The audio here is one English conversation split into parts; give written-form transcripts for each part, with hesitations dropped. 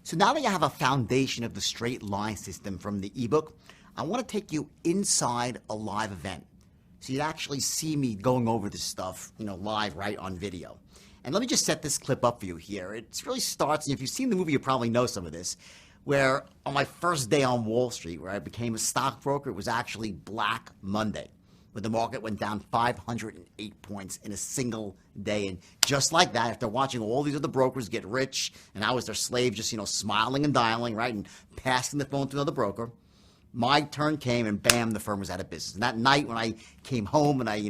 So now that you have a foundation of the straight line system from the ebook, I want to take you inside a live event. So you'd actually see me going over this stuff, live right on video. And let me just set this clip up for you here. It really starts, and if you've seen the movie, you probably know some of this, where on my first day on Wall Street, where I became a stockbroker, it was actually Black Monday, where the market went down 508 points in a single day. And just like that, after watching all these other brokers get rich, and I was their slave, just, smiling and dialing, right, and passing the phone to another broker, my turn came, and bam, the firm was out of business. And that night when I came home and I,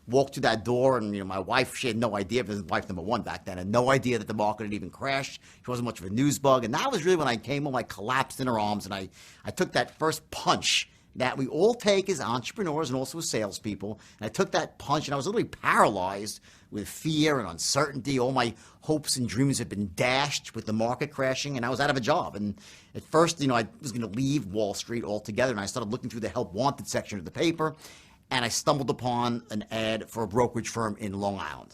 walked through that door, and, my wife, she had no idea, because wife number one back then, had no idea that the market had even crashed. She wasn't much of a news bug. And that was really when I came home, I collapsed in her arms, and I took that first punch that we all take as entrepreneurs and also as salespeople. And I took that punch, and I was literally paralyzed with fear and uncertainty. All my hopes and dreams had been dashed with the market crashing, and I was out of a job. And at first, I was going to leave Wall Street altogether, and I started looking through the help wanted section of the paper, and I stumbled upon an ad for a brokerage firm in Long Island.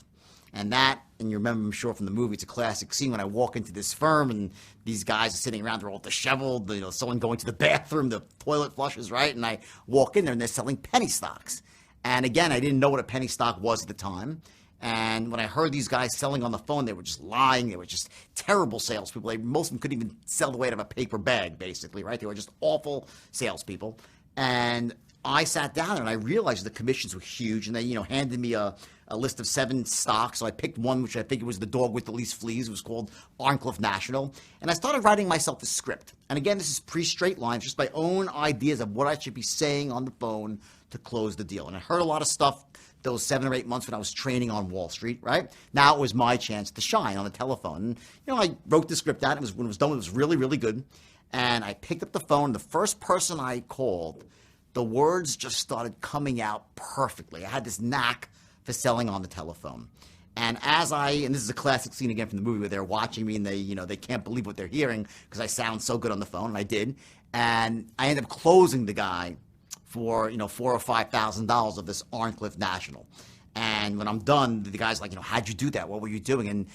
And you remember, I'm sure from the movie, it's a classic scene when I walk into this firm and these guys are sitting around, they're all disheveled, someone going to the bathroom, the toilet flushes, right? And I walk in there and they're selling penny stocks. And again, I didn't know what a penny stock was at the time. And when I heard these guys selling on the phone, they were just lying. They were just terrible salespeople. Most of them couldn't even sell the weight of a paper bag, basically, right? They were just awful salespeople. And I sat down and I realized the commissions were huge, and they, handed me a list of 7 stocks. So I picked one, which I think it was the dog with the least fleas. It was called Arncliffe National. And I started writing myself a script. And again, this is pre-straight lines, just my own ideas of what I should be saying on the phone to close the deal. And I heard a lot of stuff those 7 or 8 months when I was training on Wall Street, right? Now it was my chance to shine on the telephone. And, I wrote the script out. When it was done, it was really, really good. And I picked up the phone. The first person I called, the words just started coming out perfectly. I had this knack for selling on the telephone. And and this is a classic scene again from the movie where they're watching me and they can't believe what they're hearing because I sound so good on the phone, and I did. And I ended up closing the guy for, $4,000 or $5,000 of this Arncliffe National. And when I'm done, the guy's like, how'd you do that? What were you doing? And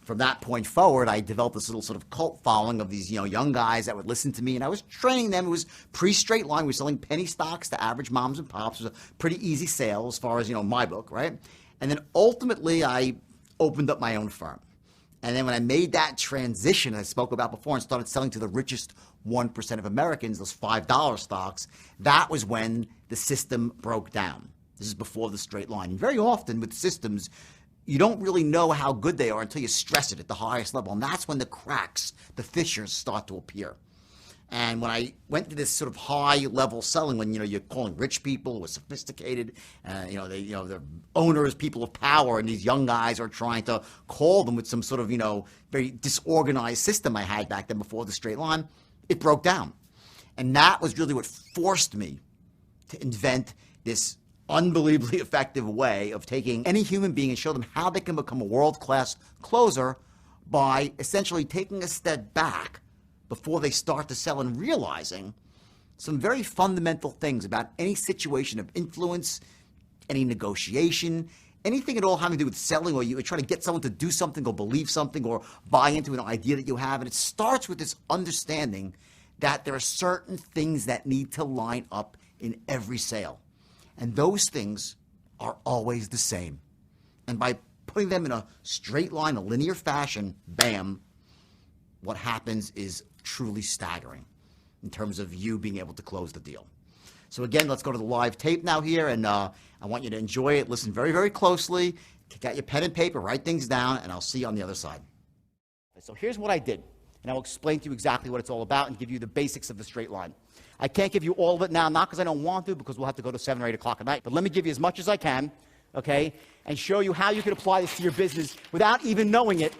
from that point forward, I developed this little sort of cult following of these, young guys that would listen to me, and I was training them. It was pre-straight line. We were selling penny stocks to average moms and pops. It was a pretty easy sale as far as, my book, right? And then ultimately, I opened up my own firm. And then when I made that transition I spoke about before and started selling to the richest 1% of Americans, those $5 stocks, that was when the system broke down. This is before the straight line. And very often with systems, you don't really know how good they are until you stress it at the highest level. And that's when the cracks, the fissures start to appear. And when I went to this sort of high-level selling, when, you're calling rich people who are sophisticated, they're owners, people of power, and these young guys are trying to call them with some sort of, very disorganized system I had back then before the straight line, it broke down. And that was really what forced me to invent this unbelievably effective way of taking any human being and show them how they can become a world-class closer by essentially taking a step back before they start to sell and realizing some very fundamental things about any situation of influence, any negotiation, anything at all having to do with selling, or you're trying to get someone to do something or believe something or buy into an idea that you have. And it starts with this understanding that there are certain things that need to line up in every sale. And those things are always the same. And by putting them in a straight line, a linear fashion, bam, what happens is truly staggering in terms of you being able to close the deal. So again, let's go to the live tape now here, and I want you to enjoy it. Listen very, very closely. Take out your pen and paper, write things down, and I'll see you on the other side. So here's what I did, and I'll explain to you exactly what it's all about and give you the basics of the straight line. I can't give you all of it now, not because I don't want to, because we'll have to go to 7 or 8 o'clock at night, but let me give you as much as I can, okay, and show you how you can apply this to your business without even knowing it.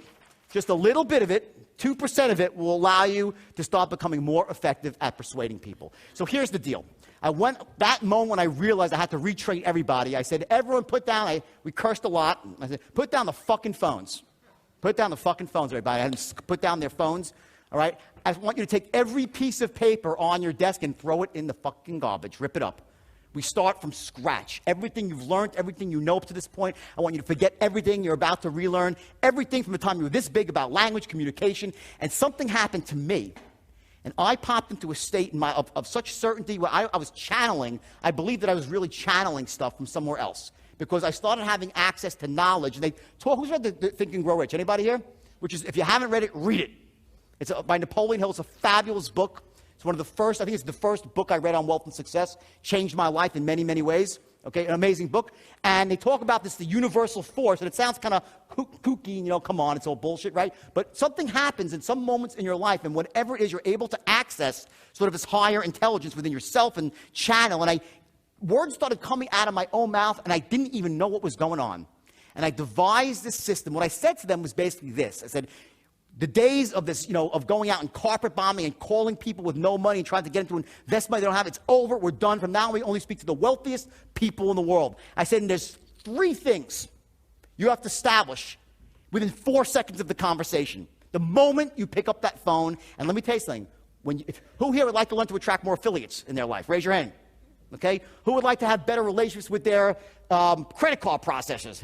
Just a little bit of it, 2% of it, will allow you to start becoming more effective at persuading people. So here's the deal. That moment when I realized I had to retrain everybody, I said, everyone put down, we cursed a lot. I said, put down the fucking phones. Put down the fucking phones, everybody. I had them put down their phones, all right? I want you to take every piece of paper on your desk and throw it in the fucking garbage. Rip it up. We start from scratch. Everything you've learned, everything you know up to this point, I want you to forget everything you're about to relearn, everything from the time you were this big about language, communication, and something happened to me. And I popped into a state of such certainty where I was channeling. I believe that I was really channeling stuff from somewhere else because I started having access to knowledge. And they talk. Who's read the Think and Grow Rich? Anybody here? Which is, if you haven't read it, read it. It's by Napoleon Hill. It's a fabulous book. It's one of the first. I think it's the first book I read on wealth and success. Changed my life in many, many ways. Okay, an amazing book. And they talk about this, the universal force, and it sounds kind of kooky, come on, it's all bullshit, right? But something happens in some moments in your life, and whatever it is, you're able to access sort of this higher intelligence within yourself and channel. And words started coming out of my own mouth, and I didn't even know what was going on. And I devised this system. What I said to them was basically this. I said, the days of this, of going out and carpet bombing and calling people with no money and trying to get them to invest money they don't have, it's over. We're done. From now on, we only speak to the wealthiest people in the world. I said, and there's 3 things you have to establish within 4 seconds of the conversation. The moment you pick up that phone, and let me tell you something. Who here would like to learn to attract more affiliates in their life? Raise your hand. Okay? Who would like to have better relationships with their credit card processors?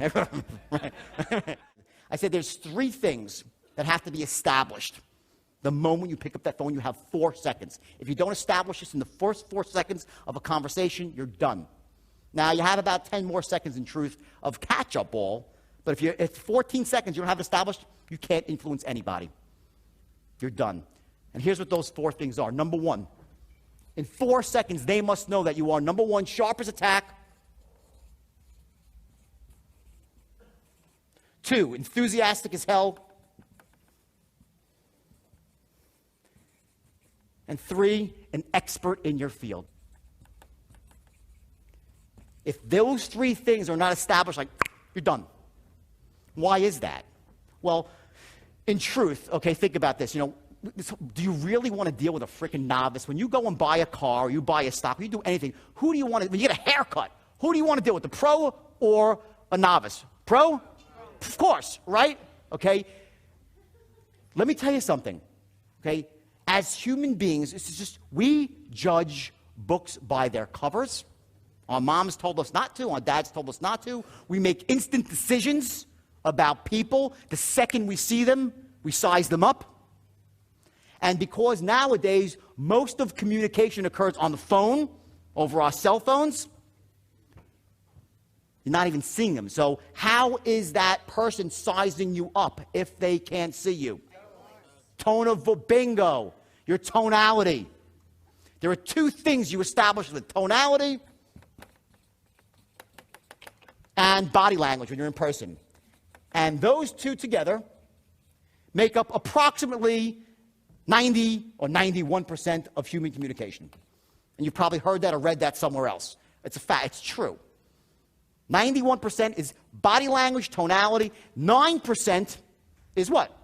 I said, there's 3 things that have to be established. The moment you pick up that phone, you have 4 seconds. If you don't establish this in the first 4 seconds of a conversation, you're done. Now, you have about 10 more seconds, in truth, of catch-up ball, but if 14 seconds you don't have it established, you can't influence anybody. You're done. And here's what those 4 things are. Number 1, in 4 seconds, they must know that you are, number 1, sharp as a tack. 2, enthusiastic as hell. And 3, an expert in your field. If those 3 things are not established, you're done. Why is that? Well, in truth, okay, think about this. Do you really want to deal with a freaking novice? When you go and buy a car, or you buy a stock, or you do anything, who do you want to, when you get a haircut, who do you want to deal with, the pro or a novice? Pro? Of course, right? Okay? Let me tell you something, okay? As human beings, it's just, we judge books by their covers. Our moms told us not to. Our dads told us not to. We make instant decisions about people. The second we see them, we size them up. And because nowadays, most of communication occurs on the phone, over our cell phones, you're not even seeing them. So how is that person sizing you up if they can't see you? Tone of bingo, your tonality. There are 2 things you establish with tonality and body language when you're in person. And those 2 together make up approximately 90 or 91% of human communication. And you've probably heard that or read that somewhere else. It's a fact. It's true. 91% is body language, tonality. 9% is what?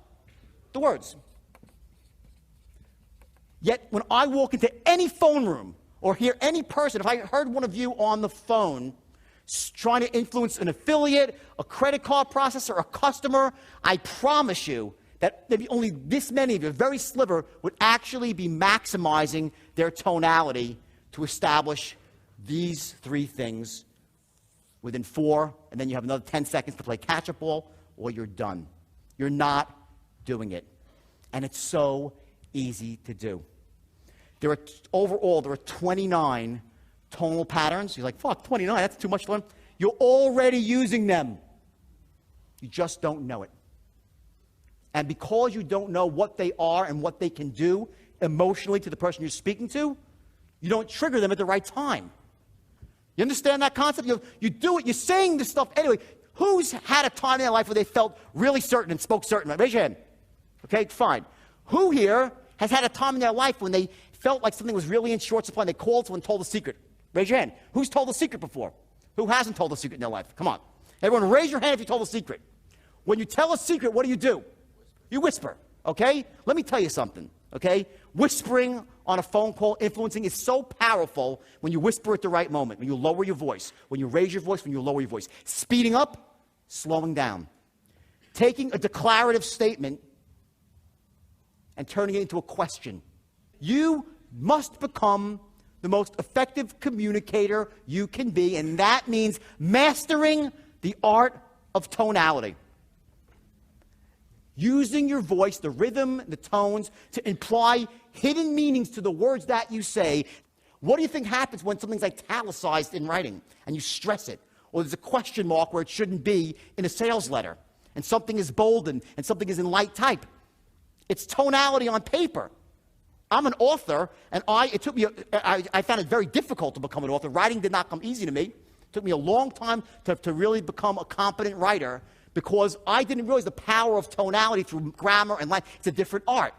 The words. Yet when I walk into any phone room or hear any person, if I heard one of you on the phone trying to influence an affiliate, a credit card processor, a customer, I promise you that maybe only this many of you, a very sliver, would actually be maximizing their tonality to establish these 3 things within 4, and then you have another 10 seconds to play catch-up ball, or you're done. You're not doing it. And it's so easy to do. Overall, there are 29 tonal patterns. You're like, fuck, 29, that's too much for them. You're already using them. You just don't know it. And because you don't know what they are and what they can do emotionally to the person you're speaking to, you don't trigger them at the right time. You understand that concept? You do it, you're saying this stuff anyway. Who's had a time in their life where they felt really certain and spoke certain? Raise your hand. Okay, fine. Who here has had a time in their life when they felt like something was really in short supply and they called someone and told a secret? Raise your hand. Who's told a secret before? Who hasn't told a secret in their life? Come on. Everyone raise your hand if you told a secret. When you tell a secret, what do? You whisper, okay? Let me tell you something, okay? Whispering on a phone call, influencing, is so powerful when you whisper at the right moment, when you lower your voice, when you raise your voice, when you lower your voice. Speeding up, slowing down. Taking a declarative statement and turning it into a question. You must become the most effective communicator you can be, and that means mastering the art of tonality. Using your voice, the rhythm, the tones, to imply hidden meanings to the words that you say. What do you think happens when something's italicized in writing and you stress it? Or there's a question mark where it shouldn't be in a sales letter, and something is boldened and something is in light type. It's tonality on paper. I'm an author, and I found it very difficult to become an author. Writing did not come easy to me. It took me a long time to really become a competent writer, because I didn't realize the power of tonality through grammar and language. It's a different art.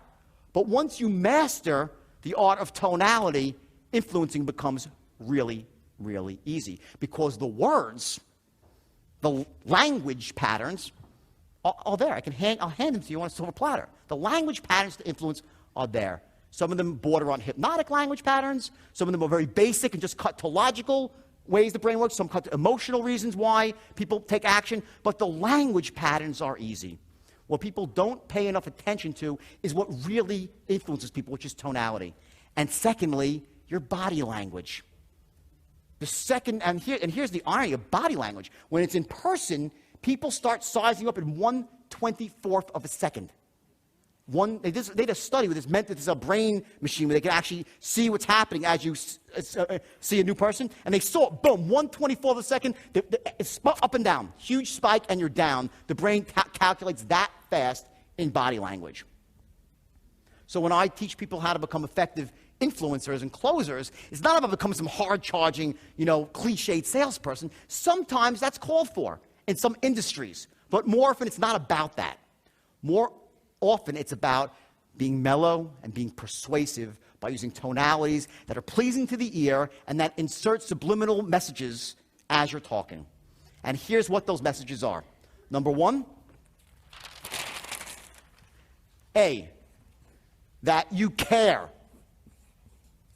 But once you master the art of tonality, influencing becomes really, really easy, because the words, the language patterns are there. I'll hand them to you on a silver platter. The language patterns to influence are there. Some of them border on hypnotic language patterns. Some of them are very basic and just cut to logical ways the brain works. Some cut to emotional reasons why people take action. But the language patterns are easy. What people don't pay enough attention to is what really influences people, which is tonality. And secondly, your body language. Here's the irony of body language. When it's in person, people start sizing up in 1/24th of a second. They did a study with this, meant that there's a brain machine where they can actually see what's happening as you see a new person. And they saw, boom, 1/24th of a second, it's up and down. Huge spike, and you're down. The brain calculates that fast in body language. So when I teach people how to become effective influencers and closers, it's not about becoming some hard-charging, cliched salesperson. Sometimes that's called for in some industries. But more often, it's not about that. More often, it's about being mellow and being persuasive by using tonalities that are pleasing to the ear and that insert subliminal messages as you're talking. And here's what those messages are. Number one, A, that you care.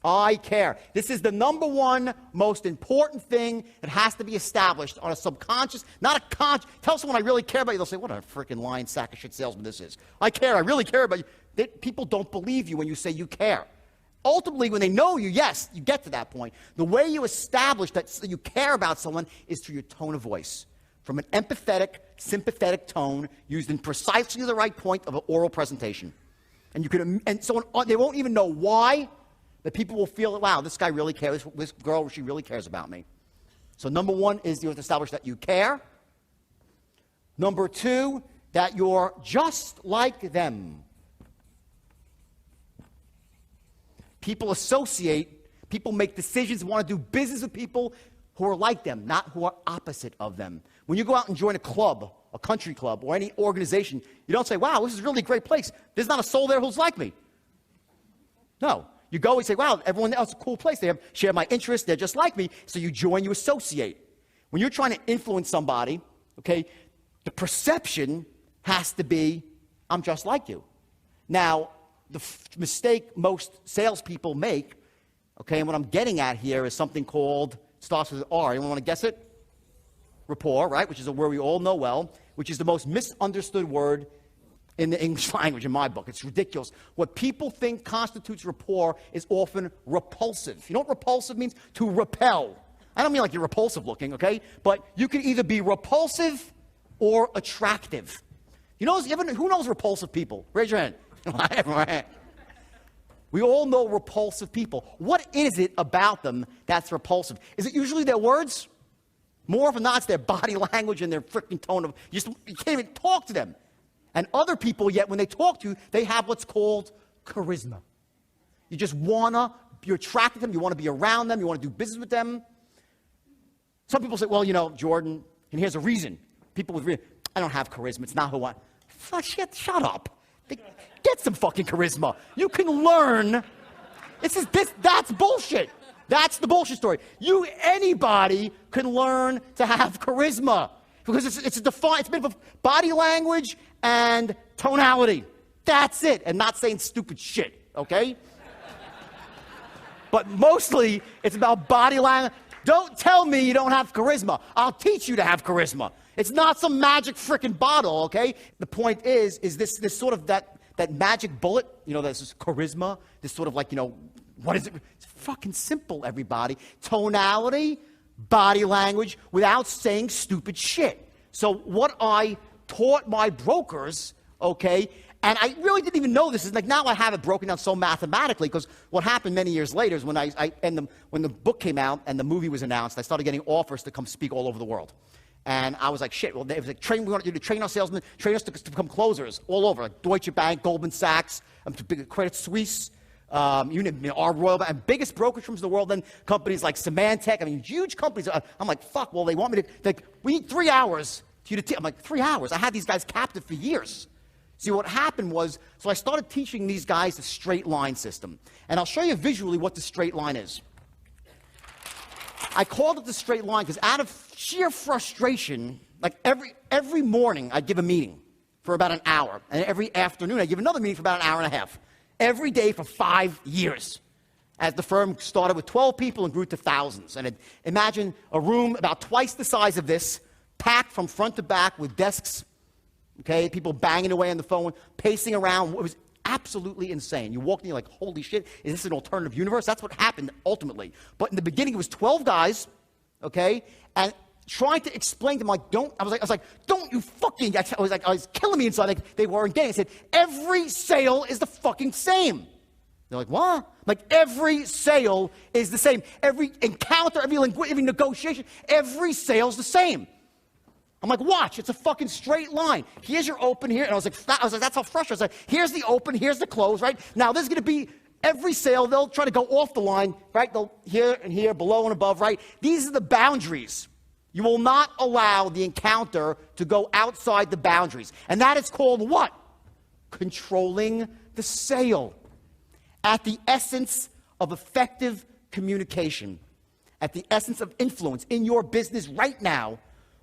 I care. This is the number one most important thing that has to be established on a subconscious, not a conscious. Tell someone I really care about you. They'll say, what a freaking lying sack of shit salesman this is. I care. I really care about you. People don't believe you when you say you care. Ultimately, when they know you, yes, you get to that point. The way you establish that you care about someone is through your tone of voice. From an empathetic, sympathetic tone used in precisely the right point of an oral presentation. And so they won't even know why. That people will feel, wow, this guy really cares, this girl, she really cares about me. So number one is you have to establish that you care. Number two, that you're just like them. People make decisions, want to do business with people who are like them, not who are opposite of them. When you go out and join a club, a country club, or any organization, you don't say, wow, this is a really great place. There's not a soul there who's like me. No. You go and say, wow, everyone else is a cool place. They share my interests. They're just like me. So you join, you associate. When you're trying to influence somebody, okay, the perception has to be, I'm just like you. Now, the mistake most salespeople make, okay, and what I'm getting at here is something called, starts with R. Anyone want to guess it? Rapport, right, which is a word we all know well, which is the most misunderstood word in the English language, in my book. It's ridiculous. What people think constitutes rapport is often repulsive. You know what repulsive means? To repel. I don't mean like you're repulsive looking, okay? But you can either be repulsive or attractive. Who knows repulsive people? Raise your hand. We all know repulsive people. What is it about them that's repulsive? Is it usually their words? More often than not, it's their body language and their freaking tone of, you can't even talk to them. And other people, yet, when they talk to you, they have what's called charisma. You're attracted to them, you want to be around them, you want to do business with them. Some people say, well, Jordan, and here's a reason. People with reason, I don't have charisma, it's not who I am. Shut up. Get some fucking charisma. You can learn. That's bullshit. That's the bullshit story. Anybody can learn to have charisma. Because it's made of body language and tonality. That's it. And not saying stupid shit, okay? But mostly, it's about body language. Don't tell me you don't have charisma. I'll teach you to have charisma. It's not some magic frickin' bottle, okay? The point is this sort of that magic bullet, this is charisma, this sort of What is it? It's fucking simple, everybody. Tonality, body language, without saying stupid shit. So what I taught my brokers, okay, and I really didn't even know this. Is like now I have it broken down so mathematically, because what happened many years later is when when the book came out and the movie was announced, I started getting offers to come speak all over the world. And I was like, shit, well, they was like, we want you to train our salesmen, train us to become closers all over, like Deutsche Bank, Goldman Sachs, Credit Suisse, our Royal Bank, and biggest brokerage firms in the world, then companies like Symantec, I mean, huge companies. I'm like, fuck, well, they want me to, like, we need 3 hours for you to teach. I'm like, 3 hours? I had these guys captive for years. See, what happened was, so I started teaching these guys the straight line system. And I'll show you visually what the straight line is. I called it the straight line because out of sheer frustration, like every morning I'd give a meeting for about an hour. And every afternoon I'd give another meeting for about an hour and a half. Every day for 5 years. As the firm started with 12 people and grew to thousands. And imagine a room about twice the size of this, packed from front to back with desks, okay, people banging away on the phone, pacing around. It was absolutely insane. You walk in, you're like, holy shit, is this an alternative universe? That's what happened ultimately. But in the beginning, it was 12 guys, okay, and trying to explain to them, like, I was like, don't you fucking, I was killing me inside. Like, they weren't getting it. I said, every sale is the fucking same. They're like, what? Like, every sale is the same. Every encounter, every negotiation, every sale's the same. I'm like, watch, it's a fucking straight line. Here's your open here. And I was like, that's how frustrating. I was like, here's the open, here's the close, right? Now, this is going to be every sale. They'll try to go off the line, right? They'll here and here, below and above, right? These are the boundaries. You will not allow the encounter to go outside the boundaries. And that is called what? Controlling the sale. At the essence of effective communication, at the essence of influence in your business right now,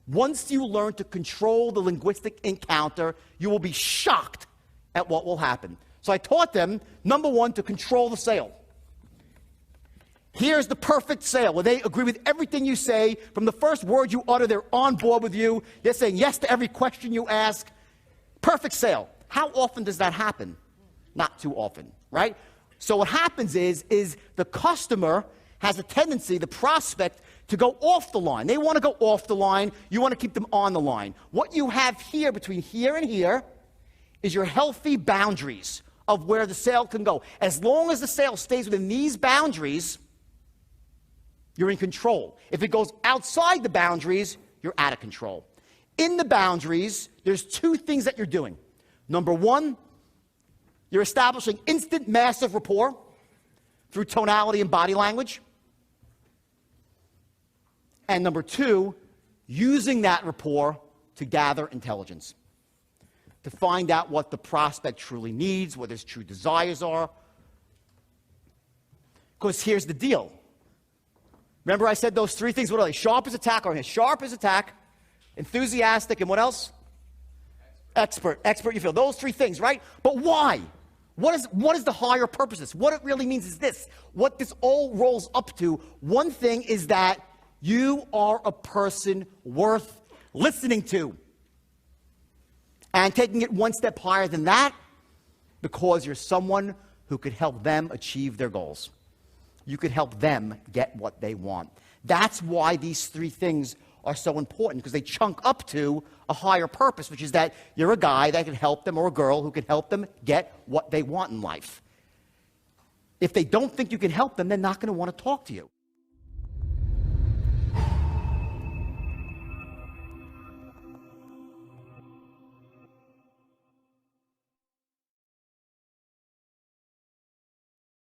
once you learn to control the linguistic encounter, you will be shocked at what will happen. So I taught them, number one, to control the sale. Here's the perfect sale, where they agree with everything you say. From the first word you utter, they're on board with you. They're saying yes to every question you ask. Perfect sale. How often does that happen? Not too often, right? So what happens is the customer has a tendency, the prospect, to go off the line. They want to go off the line. You want to keep them on the line. What you have here, between here and here, is your healthy boundaries of where the sale can go. As long as the sale stays within these boundaries, you're in control. If it goes outside the boundaries, you're out of control. In the boundaries, there's two things that you're doing. Number one, you're establishing instant massive rapport through tonality and body language. And number two, using that rapport to gather intelligence, to find out what the prospect truly needs, what his true desires are. Because here's the deal. Remember I said those three things? What are they? Sharp as attack, or sharp as attack, enthusiastic, and what else? Expert, you feel. Those three things, right? But why? What is the higher purpose? What it really means is this. What this all rolls up to, one thing is that you are a person worth listening to. And taking it one step higher than that, because you're someone who could help them achieve their goals. You could help them get what they want. That's why these three things are so important, because they chunk up to a higher purpose, which is that you're a guy that can help them, or a girl who can help them get what they want in life. If they don't think you can help them, they're not going to want to talk to you.